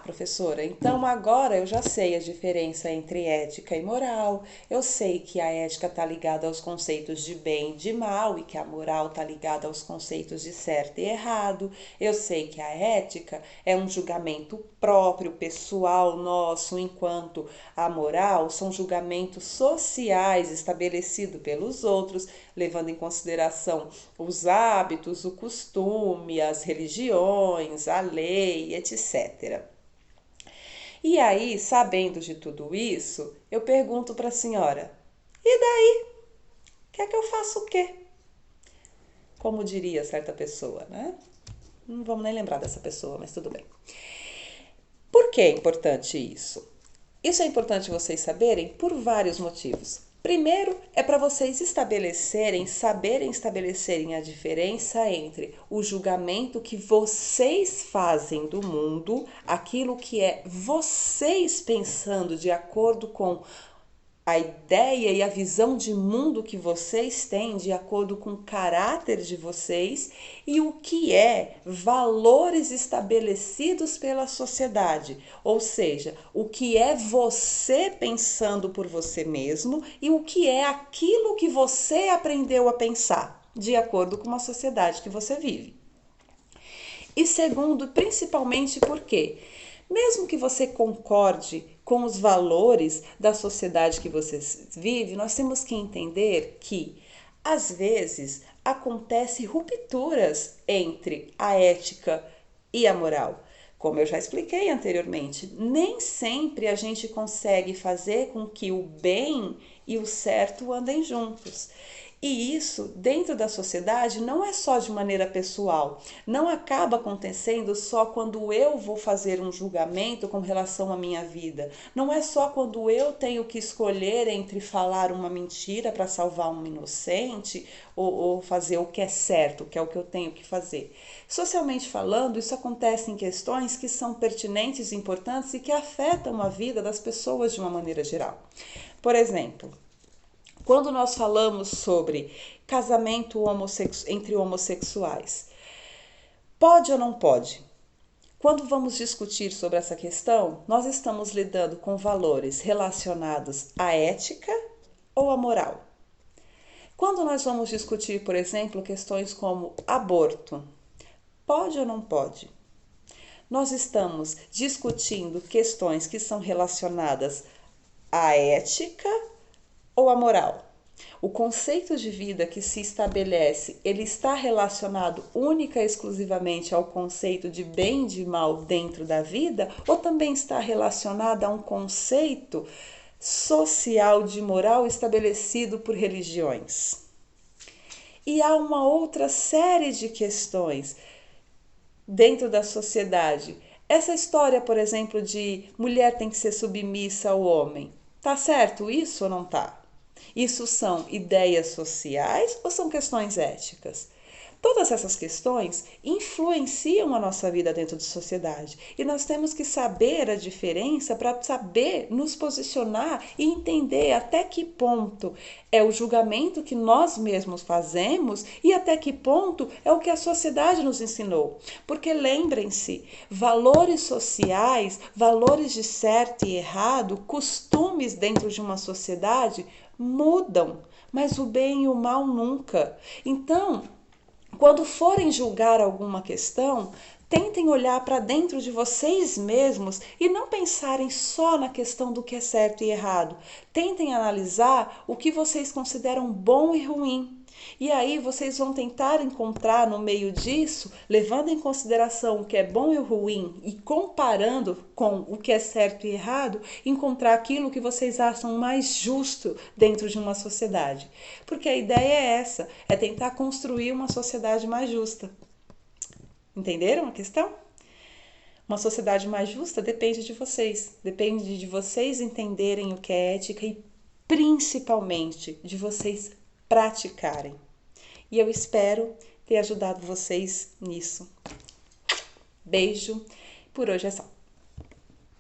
professora, então agora eu já sei a diferença entre ética e moral, eu sei que a ética está ligada aos conceitos de bem e de mal e que a moral está ligada aos conceitos de certo e errado, eu sei que a ética é um julgamento próprio, pessoal nosso, enquanto a moral são julgamentos sociais estabelecidos pelos outros, levando em consideração os hábitos, o costume, as religiões, a lei, etc. E aí, sabendo de tudo isso, eu pergunto para a senhora: e daí? Quer que eu faça o quê? Como diria certa pessoa, né? Não vamos nem lembrar dessa pessoa, mas tudo bem. Por que é importante isso? Isso é importante vocês saberem por vários motivos. Primeiro, é para vocês saberem estabelecerem a diferença entre o julgamento que vocês fazem do mundo, aquilo que é vocês pensando de acordo com a ideia e a visão de mundo que vocês têm, de acordo com o caráter de vocês, e o que é valores estabelecidos pela sociedade, ou seja, o que é você pensando por você mesmo e o que é aquilo que você aprendeu a pensar, de acordo com a sociedade que você vive. E segundo, principalmente porque, mesmo que você concorde com os valores da sociedade que você vive, nós temos que entender que, às vezes, acontecem rupturas entre a ética e a moral. Como eu já expliquei anteriormente, nem sempre a gente consegue fazer com que o bem e o certo andem juntos. E isso, dentro da sociedade, não é só de maneira pessoal. Não acaba acontecendo só quando eu vou fazer um julgamento com relação à minha vida. Não é só quando eu tenho que escolher entre falar uma mentira para salvar um inocente ou fazer o que é certo, que é o que eu tenho que fazer. Socialmente falando, isso acontece em questões que são pertinentes, importantes e que afetam a vida das pessoas de uma maneira geral. Por exemplo, quando nós falamos sobre casamento entre homossexuais, pode ou não pode? Quando vamos discutir sobre essa questão, nós estamos lidando com valores relacionados à ética ou à moral. Quando nós vamos discutir, por exemplo, questões como aborto, pode ou não pode? Nós estamos discutindo questões que são relacionadas à ética ou à moral. O conceito de vida que se estabelece, ele está relacionado única e exclusivamente ao conceito de bem e de mal dentro da vida, ou também está relacionado a um conceito social de moral estabelecido por religiões? E há uma outra série de questões dentro da sociedade. Essa história, por exemplo, de mulher tem que ser submissa ao homem. Tá certo isso ou não tá? Isso são ideias sociais ou são questões éticas? Todas essas questões influenciam a nossa vida dentro de sociedade e nós temos que saber a diferença para saber nos posicionar e entender até que ponto é o julgamento que nós mesmos fazemos e até que ponto é o que a sociedade nos ensinou. Porque lembrem-se, valores sociais, valores de certo e errado, costumes dentro de uma sociedade mudam, mas o bem e o mal nunca. Então, quando forem julgar alguma questão, tentem olhar para dentro de vocês mesmos e não pensarem só na questão do que é certo e errado. Tentem analisar o que vocês consideram bom e ruim. E aí vocês vão tentar encontrar no meio disso, levando em consideração o que é bom e o ruim e comparando com o que é certo e errado, encontrar aquilo que vocês acham mais justo dentro de uma sociedade. Porque a ideia é essa, é tentar construir uma sociedade mais justa. Entenderam a questão? Uma sociedade mais justa depende de vocês. Depende de vocês entenderem o que é ética e principalmente de vocês praticarem. E eu espero ter ajudado vocês nisso. Beijo. Por hoje é só.